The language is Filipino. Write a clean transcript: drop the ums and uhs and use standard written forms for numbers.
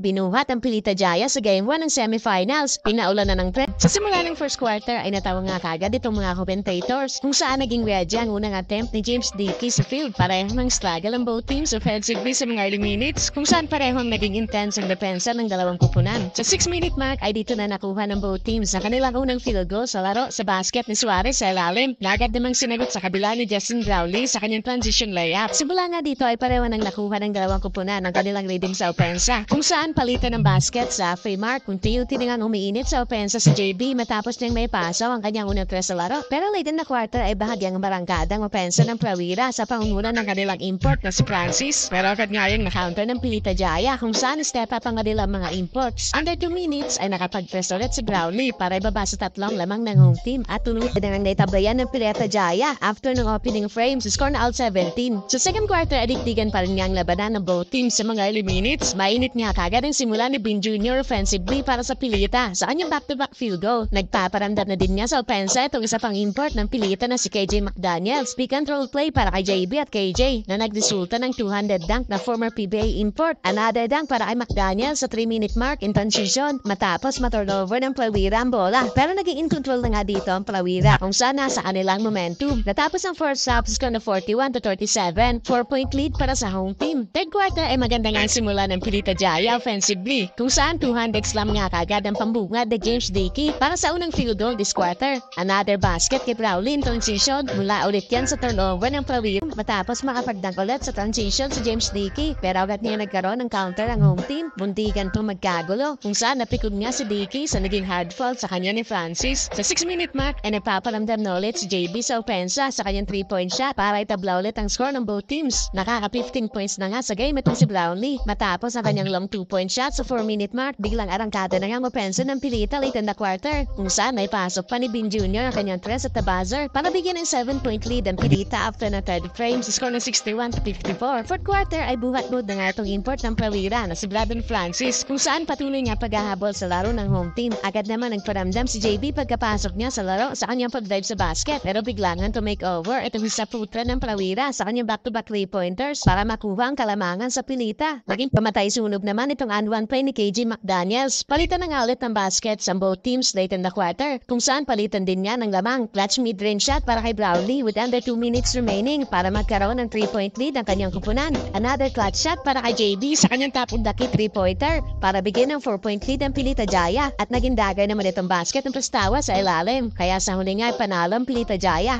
binuhat ang Pilita Jaya sa Game 1 ng semifinals. Pinaulan na ng trend. Sa simula ng first quarter ay natawag nga kagad itong mga commentators kung saan naging ready ang unang attempt ni James Dickey sa field. Parehong ng struggle ang both teams offensively sa mga early minutes kung saan parehong naging intense ang depensa ng dalawang kupunan. Sa 6-minute mark ay dito na nakuha ng both teams sa kanilang unang field goal sa laro sa basket ni Suarez sa ilalim. Nagad namang sinagot sa kabila ni Justin Growley sa kanyang transition layup. Simula nga dito ay pareho nang nakuha ng dalawang kupunan ng kanilang rhythm sa opensa kung saan palitan ng basket sa free mark. Unti-unti na nga umiinit sa opensa si JB matapos niyang may pasaw ang kanyang unang tres sa laro. Pero late in the quarter ay bahagyang barangkada ang opensa ng Prawira sa pangunuran ng kanilang import na si Francis. Pero agad nga yung na-counter ng Pilita Jaya kung saan step up ang kanilang mga imports. Under 2 minutes ay nakapag-press ulit si Brownlee para ibaba sa tatlong lamang ng home team at tulungan na ang naitablayan ng Pilita Jaya after ng opening frame sa score na out 17. Sa second quarter, adiktigan pa rin nga ang labanan ng both teams sa mga early minutes. Mainit nga kagad ang simula ni Bin Jr. offensively para sa Pilita sa kanyang back-to-back field goal. Nagpaparamdam na din niya sa opensa itong isa pang import ng Pilita na si KJ McDaniels. Pick and roll play para kay JB at KJ na nagresulta ng 200 dunk na former PBA import. Another dunk para kay McDaniels sa 3-minute mark in transition matapos maturnover ng Prawira ang bola. Pero naging in control na nga dito ang Prawira kung saan nasa kanilang momentum. Natapos ang first half score na 41-37, 4-point lead para sa home team. Third quarter ay maganda nga ang simula ng Pilita Jaya offensively kung saan 200 slam nga kagad ang pambungad ni James Dickey para sa unang field goal this quarter. Another basket kay Brownlee in transition. Mula ulit yan sa turnover ng Prawira matapos makapagdunk ulit sa transition si James Dickey. Pero agad niya nagkaroon ng counter ang home team. Buntigan itong magkagulo kung saan napikod nga si Dickey sa naging hard fall sa kanya ni Francis. Sa 6-minute mark ay nagpaparamdam na ulit si JB sa opensa sa kanyang 3-point shot para itabla ulit ang score ng both teams. Nakaka 15 points na nga sa game itong si Brownlee matapos ang kanyang long 2-point shot sa 4-minute mark. Biglang arangkada na nga ang opensa ng Pilita late in the quarter kung saan ay pasok pa ni Bin Jr. ang kanyang tres at the buzzer para bigyan ng 7-point lead ang Pilita after na third frame sa score ng 61-54. Fourth quarter ay buhat-buhat na nga itong import ng Prawira na si Brandon Francis kung saan patuloy nga paghahabol sa laro ng home team. Agad naman nagparamdam si JB pagkapasok niya sa laro sa kanyang pag-dive sa basket pero biglangan to make over itong isa putra ng Prawira sa kanyang back-to-back 3-pointers para makuha ang kalamangan sa Pilita. Naging pamatay sunog naman itong and-one play ni KJ McDaniels. Palitan na nga ulit ng basket sa both teams late in the quarter kung saan palitan din nga ng lamang clutch mid-range shot para kay Brownlee with under 2 minutes remaining para magkaroon ng 3-point lead ang kanyang kupunan. Another clutch shot para kay JB sa kanyang top-of-the-key 3-pointer para bigyan ng 4-point lead ang Pilita Jaya at naging dagger naman itong basket ng Prestawa sa ilalim. Kaya sa huli nga panalo ang Pilita Jaya.